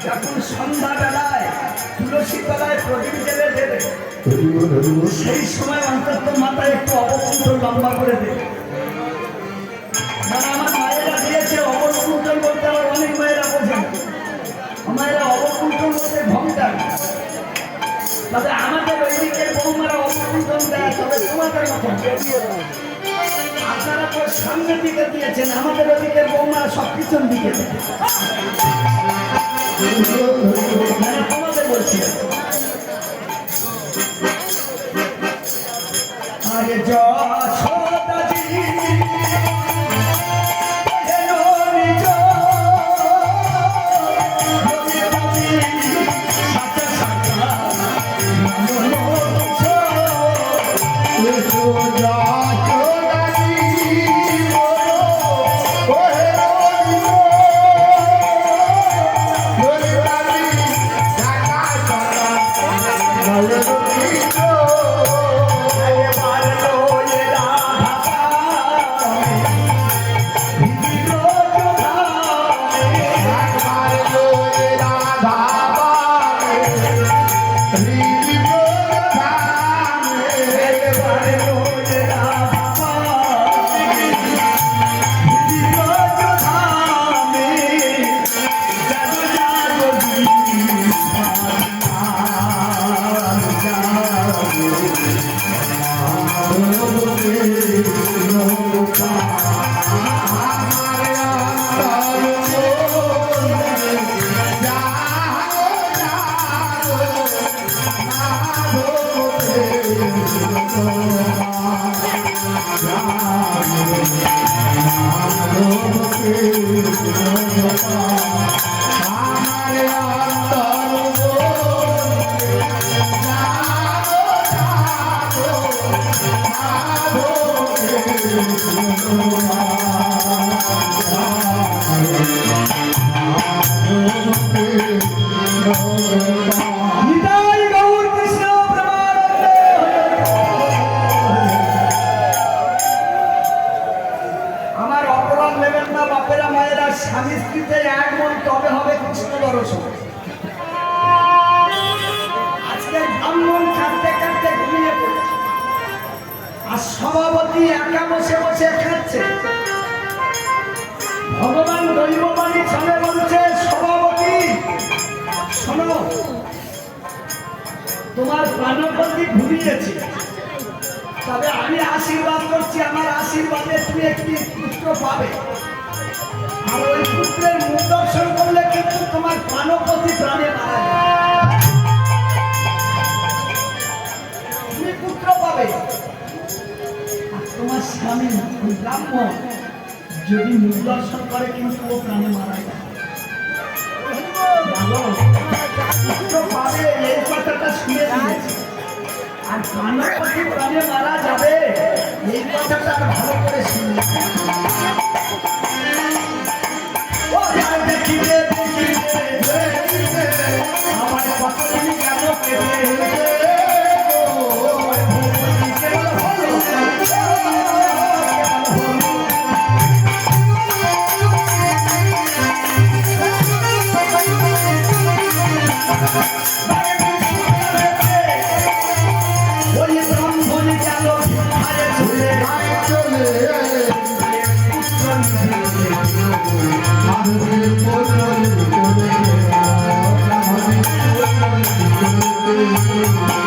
যখন সন্ধ্যাবেলায় তুলসী তলায় প্রদীপ জেলে দেবে, সেই সময় অন্তত মাথায় একটু অবকুণ্ঠন লম্বা করে দেবে। মানে আমার মায়েরা দিয়েছে অবকুণ্ঠন বলতে, আবার অনেক মায়েরা বোঝেন মায়েরা অবকুণ্ঠন বলতে ঘন্টা। তবে আমাদের ওই দিকের বৌমারা অবকুণ্ঠন দেয়, তবে তোমাদের মতন আপনারা তো সামনের দিকে দিয়েছেন, আমাদের ওদিকের বৌমারা সব পিছন দিকে দেয়। তোমাদের বলছি আগে যশোদাজি স্বামী স্ত্রীতে এক মন, তবে হবে কৃষ্ণ দর্শন। আজকে ব্রাহ্মণ কাঁদতে কাঁদতে ঘুমিয়ে পড়েছে, আর সভাপতি একা বসে বসে খাচ্ছে। ভগবান দৈববাণী চলে বলছে, সভাপতি শোনো, তোমার প্রাণপতি ঘুমিয়েছে, তবে আমি আশীর্বাদ করছি, আমার আশীর্বাদে তুমি একটি পুত্র পাবে। আর ওই পুত্রের মুখ দর্শন করলে কিন্তু তোমার প্রাণপতি প্রাণে মারা যাবে, তুমি পুত্র পাবে। আর তোমার স্বামী ওই ব্রাহ্মণ যদি মুখ দর্শন করে কিন্তু ও প্রাণে মারা যাবে। পুত্র পাবে এই কথাটা শুনে দিয়েছে, আর প্রাণপতি প্রাণে মারা যাবে এই কথাটা আর ভালো করে শুনে আমার কথা কেন কেটে Thank you.